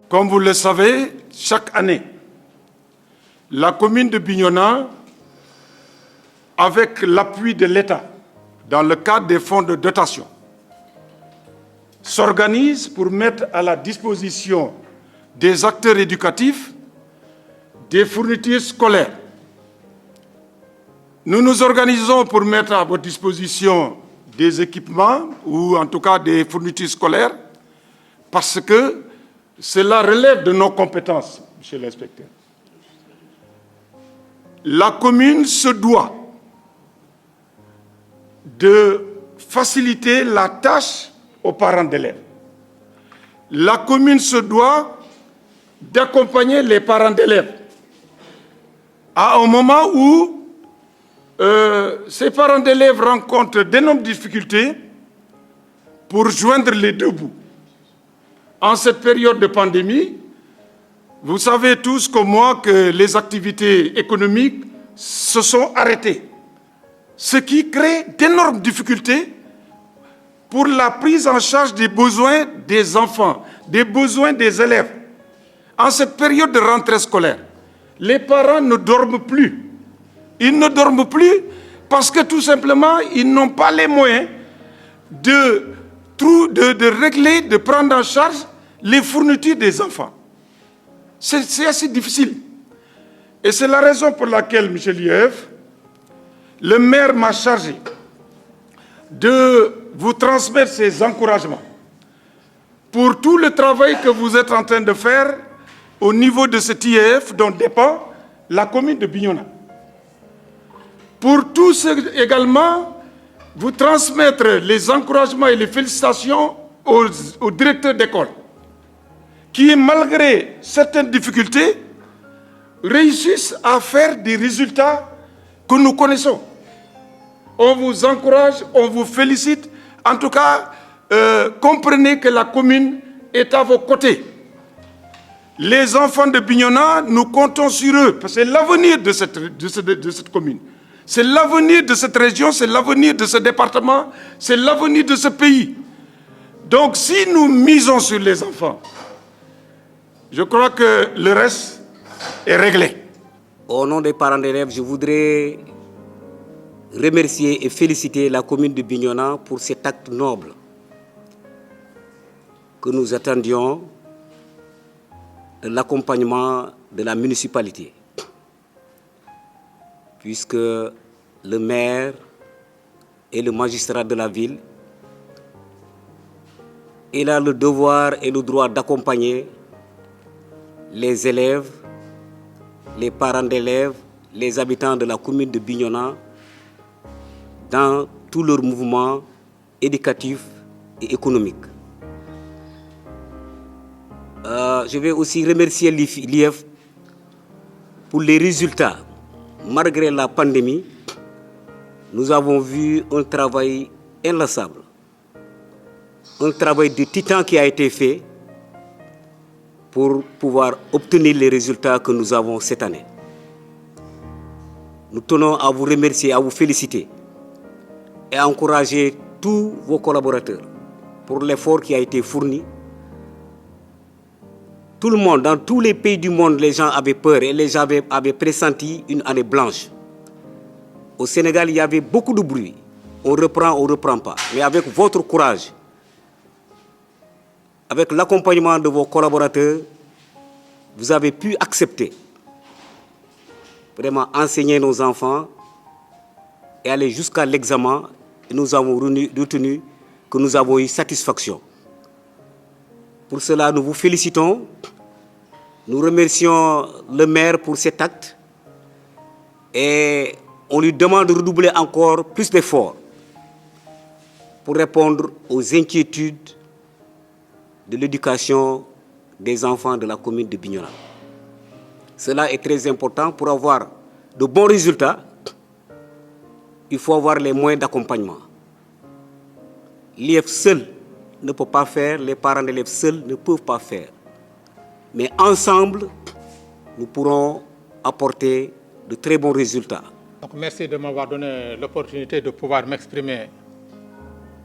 Comme vous le savez, chaque année, la commune de Bignona, avec l'appui de l'État, dans le cadre des fonds de dotation, s'organise pour mettre à la disposition des acteurs éducatifs des fournitures scolaires. Nous nous organisons pour mettre à votre disposition des équipements ou en tout cas des fournitures scolaires parce que cela relève de nos compétences, monsieur l'inspecteur. La commune se doit de faciliter la tâche aux parents d'élèves. La commune se doit d'accompagner les parents d'élèves à un moment où ces parents d'élèves rencontrent d'énormes difficultés pour joindre les deux bouts. En cette période de pandémie, vous savez tous comme moi que les activités économiques se sont arrêtées, ce qui crée d'énormes difficultés pour la prise en charge des besoins des enfants, des besoins des élèves. En cette période de rentrée scolaire, les parents ne dorment plus. Ils ne dorment plus parce que tout simplement, ils n'ont pas les moyens de régler, de prendre en charge les fournitures des enfants. C'est assez difficile. Et c'est la raison pour laquelle, M. Lièvre, le maire m'a chargé de vous transmettre ses encouragements pour tout le travail que vous êtes en train de faire au niveau de cet IEF dont dépend la commune de Bignona. Pour tout ce également, vous transmettre les encouragements et les félicitations aux directeurs d'école qui, malgré certaines difficultés, réussissent à faire des résultats que nous connaissons. On vous encourage, on vous félicite. En tout cas, comprenez que la commune est à vos côtés. Les enfants de Bignona, nous comptons sur eux, parce que c'est l'avenir de cette commune. C'est l'avenir de cette région, c'est l'avenir de ce département, c'est l'avenir de ce pays. Donc si nous misons sur les enfants, je crois que le reste est réglé. Au nom des parents d'élèves, je voudrais remercier et féliciter la commune de Bignona pour cet acte noble que nous attendions de l'accompagnement de la municipalité. Puisque le maire et le magistrat de la ville, il a le devoir et le droit d'accompagner les élèves, les parents d'élèves, les habitants de la commune de Bignona dans tout leur mouvement éducatif et économique. Je vais aussi remercier l'IEF pour les résultats. Malgré la pandémie, nous avons vu un travail inlassable, un travail de titan qui a été fait pour pouvoir obtenir les résultats que nous avons cette année. Nous tenons à vous remercier, à vous féliciter et à encourager tous vos collaborateurs pour l'effort qui a été fourni. Tout le monde, dans tous les pays du monde, les gens avaient peur et les gens avaient pressenti une année blanche. Au Sénégal, il y avait beaucoup de bruit. On reprend, on ne reprend pas. Mais avec votre courage, avec l'accompagnement de vos collaborateurs, vous avez pu accepter, vraiment enseigner nos enfants et aller jusqu'à l'examen. Et nous avons retenu que nous avons eu satisfaction. Pour cela, nous vous félicitons. Nous remercions le maire pour cet acte et on lui demande de redoubler encore plus d'efforts pour répondre aux inquiétudes de l'éducation des enfants de la commune de Bignona. Cela est très important. Pour avoir de bons résultats, il faut avoir les moyens d'accompagnement. L'IEF seul ne peut pas faire, les parents d'élèves seuls ne peuvent pas faire. Mais ensemble, nous pourrons apporter de très bons résultats. Donc, merci de m'avoir donné l'opportunité de pouvoir m'exprimer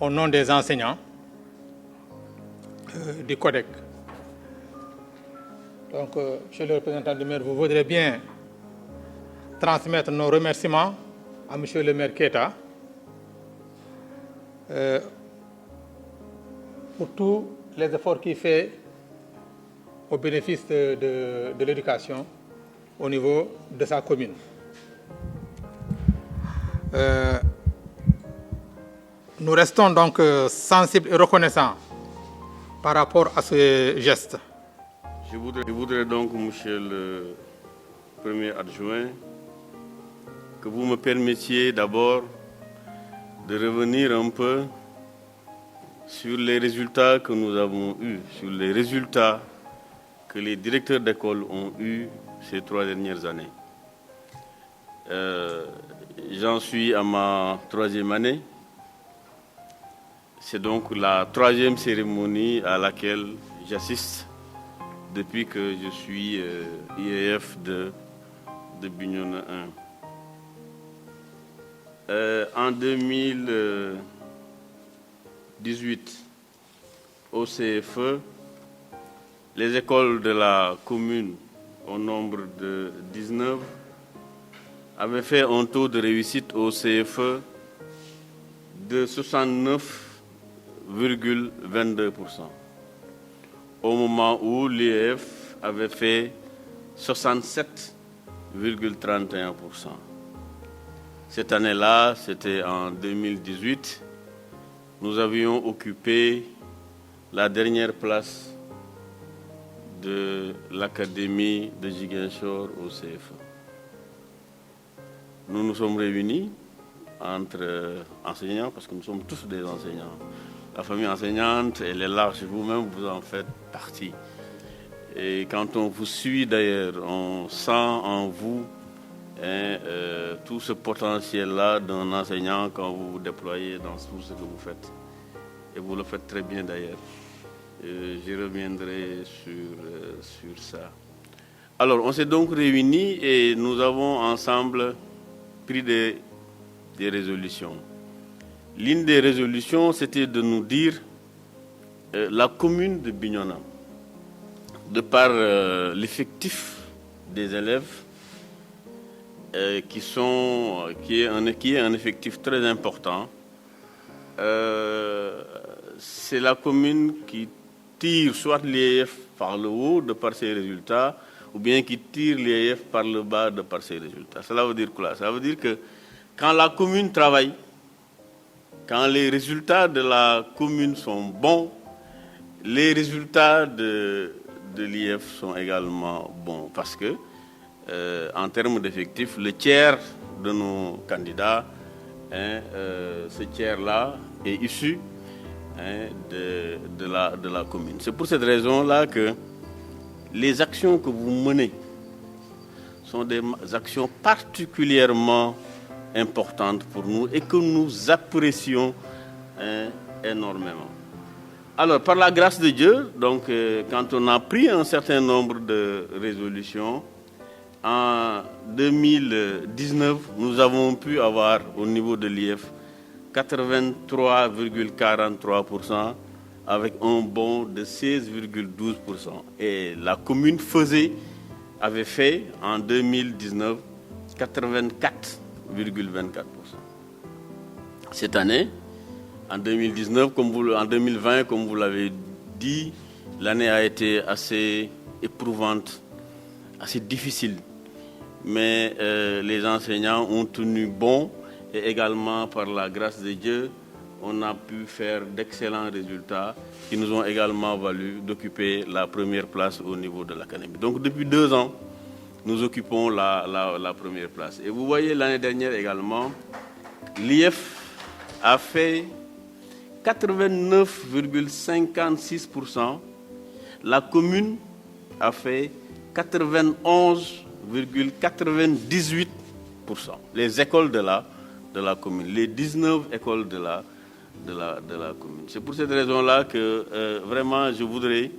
au nom des enseignants du CODEC. Donc, monsieur le représentant du maire, vous voudrez bien transmettre nos remerciements à monsieur le maire Keita pour tous les efforts qu'il fait au bénéfice de l'éducation au niveau de sa commune. Nous restons donc sensibles et reconnaissants par rapport à ce geste. Je voudrais donc, monsieur le premier adjoint, que vous me permettiez d'abord de revenir un peu sur les résultats que nous avons eus, sur les résultats que les directeurs d'école ont eus ces 3 dernières années. J'en suis à ma 3e année. C'est donc la 3e cérémonie à laquelle j'assiste depuis que je suis IEF de Bignona 1. En 2018, au CFE, les écoles de la commune, au nombre de 19, avaient fait un taux de réussite au CFE de 69,22%, au moment où l'IEF avait fait 67,31%. Cette année-là, c'était en 2018, nous avions occupé la dernière place de l'académie de Ziguinchor au CFE. Nous nous sommes réunis entre enseignants, parce que nous sommes tous des enseignants. La famille enseignante, elle est large, vous-même vous en faites partie. Et quand on vous suit d'ailleurs, on sent en vous tout ce potentiel-là d'un enseignant quand vous vous déployez dans tout ce que vous faites. Et vous le faites très bien d'ailleurs. Je reviendrai sur ça. Alors, on s'est donc réunis et nous avons ensemble pris des résolutions. L'une des résolutions, c'était de nous dire la commune de Bignona, de par l'effectif des élèves, qui est un effectif très important, c'est la commune qui tire soit l'IEF par le haut de par ses résultats, ou bien qui tire l'IEF par le bas de par ses résultats. Cela veut dire quoi? Ça veut dire que quand la commune travaille, quand les résultats de la commune sont bons, les résultats de l'IEF sont également bons. Parce que, en termes d'effectifs, le tiers de nos candidats, ce tiers-là est issu de la commune. C'est pour cette raison-là que les actions que vous menez sont des actions particulièrement importantes pour nous et que nous apprécions énormément. Alors, par la grâce de Dieu, donc, quand on a pris un certain nombre de résolutions, en 2019, nous avons pu avoir au niveau de l'IEF 83,43% avec un bond de 16,12%. Et la commune avait fait en 2019 84,24%. Cette année, en 2019, en 2020, comme vous l'avez dit, l'année a été assez éprouvante, assez difficile. Mais les enseignants ont tenu bon et également par la grâce de Dieu, on a pu faire d'excellents résultats qui nous ont également valu d'occuper la première place au niveau de l'académie. Donc depuis 2 ans, nous occupons la première place. Et vous voyez l'année dernière également, l'IEF a fait 89,56%, la commune a fait 91,98%. Les écoles de la commune, les 19 écoles de la commune. C'est pour cette raison-là que vraiment je voudrais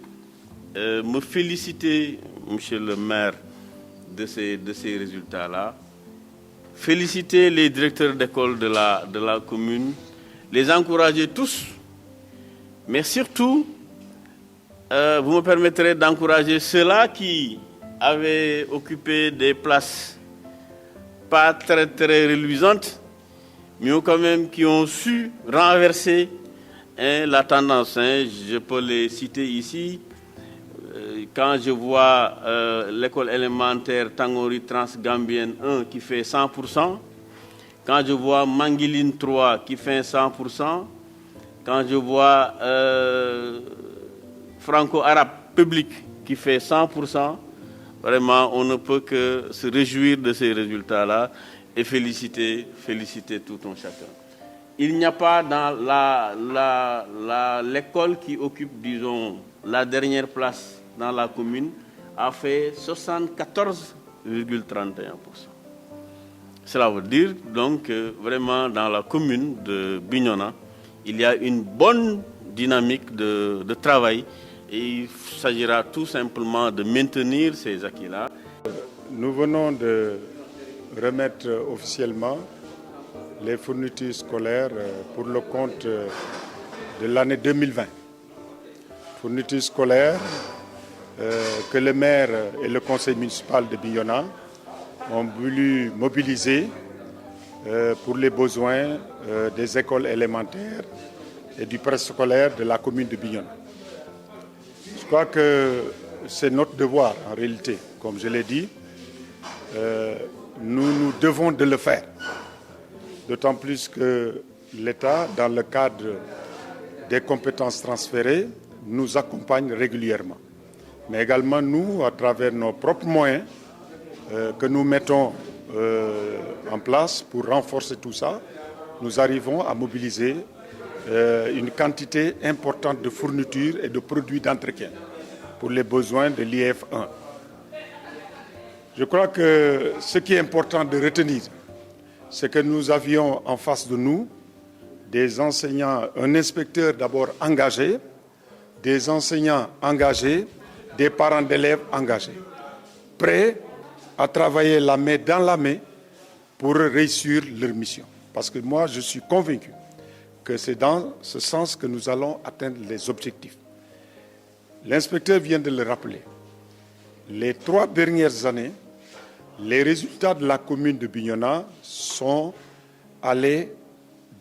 me féliciter, monsieur le maire, de ces résultats-là, féliciter les directeurs d'école de la commune, les encourager tous, mais surtout vous me permettrez d'encourager ceux-là qui avaient occupé des places pas très reluisantes, mais quand même qui ont su renverser la tendance. Je peux les citer ici. Quand je vois l'école élémentaire Tangori Transgambienne 1 qui fait 100%, quand je vois Manguiline 3 qui fait 100%, quand je vois Franco-Arabe public qui fait 100%, vraiment on ne peut que se réjouir de ces résultats-là et féliciter tout un chacun. Il n'y a pas dans l'école qui occupe, disons, la dernière place dans la commune, a fait 74,31%. Cela veut dire donc que vraiment dans la commune de Bignona, il y a une bonne dynamique de travail et il s'agira tout simplement de maintenir ces acquis-là. Nous venons de remettre officiellement les fournitures scolaires pour le compte de l'année 2020. Fournitures scolaires que le maire et le conseil municipal de Bignona ont voulu mobiliser pour les besoins des écoles élémentaires et du préscolaire de la commune de Bignona. Je crois que c'est notre devoir en réalité, comme je l'ai dit, nous devons de le faire. D'autant plus que l'État, dans le cadre des compétences transférées, nous accompagne régulièrement. Mais également nous, à travers nos propres moyens que nous mettons en place pour renforcer tout ça, nous arrivons à mobiliser une quantité importante de fournitures et de produits d'entretien pour les besoins de l'IF 1. Je crois que ce qui est important de retenir, c'est que nous avions en face de nous des enseignants, un inspecteur d'abord engagé, des enseignants engagés, des parents d'élèves engagés, prêts à travailler la main dans la main pour réussir leur mission. Parce que moi, je suis convaincu que c'est dans ce sens que nous allons atteindre les objectifs. L'inspecteur vient de le rappeler. Les 3 dernières années, les résultats de la commune de Bignona sont allés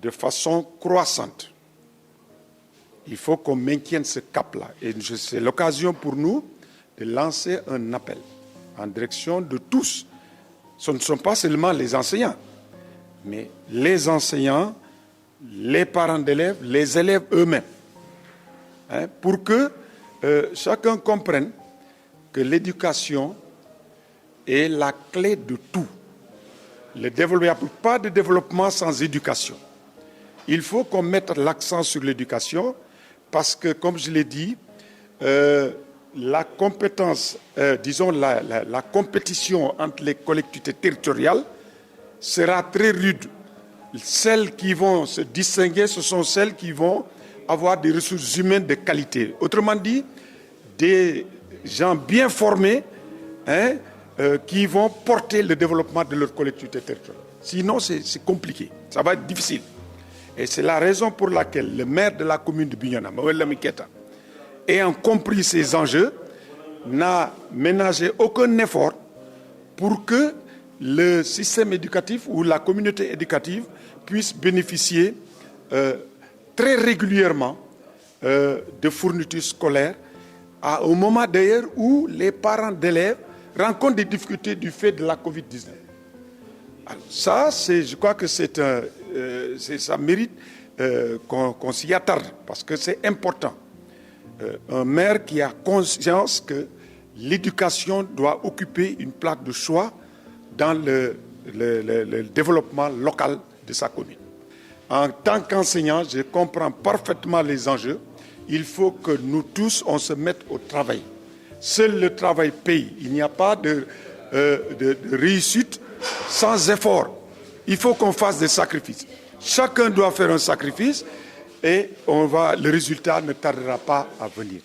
de façon croissante. Il faut qu'on maintienne ce cap-là. Et c'est l'occasion pour nous de lancer un appel en direction de tous. Ce ne sont pas seulement les enseignants, mais les enseignants, les parents d'élèves, les élèves eux-mêmes. Pour que chacun comprenne que l'éducation est la clé de tout. Il n'y a pas de développement sans éducation. Il faut qu'on mette l'accent sur l'éducation parce que, comme je l'ai dit, la compétence, la compétition entre les collectivités territoriales sera très rude. Celles qui vont se distinguer, ce sont celles qui vont avoir des ressources humaines de qualité. Autrement dit, des gens bien formés qui vont porter le développement de leur collectivité territoriale. Sinon, c'est compliqué. Ça va être difficile. Et c'est la raison pour laquelle le maire de la commune de Bignona, Mawel Lamiketa, ayant compris ces enjeux, n'a ménagé aucun effort pour que le système éducatif ou la communauté éducative puisse bénéficier très régulièrement de fournitures scolaires au moment d'ailleurs où les parents d'élèves rencontrent des difficultés du fait de la Covid-19. Alors ça, je crois que ça mérite qu'on s'y attarde parce que c'est important. Un maire qui a conscience que l'éducation doit occuper une place de choix dans le développement local de sa commune. En tant qu'enseignant, je comprends parfaitement les enjeux. Il faut que nous tous, on se mette au travail. Seul le travail paye. Il n'y a pas de réussite sans effort. Il faut qu'on fasse des sacrifices. Chacun doit faire un sacrifice et le résultat ne tardera pas à venir.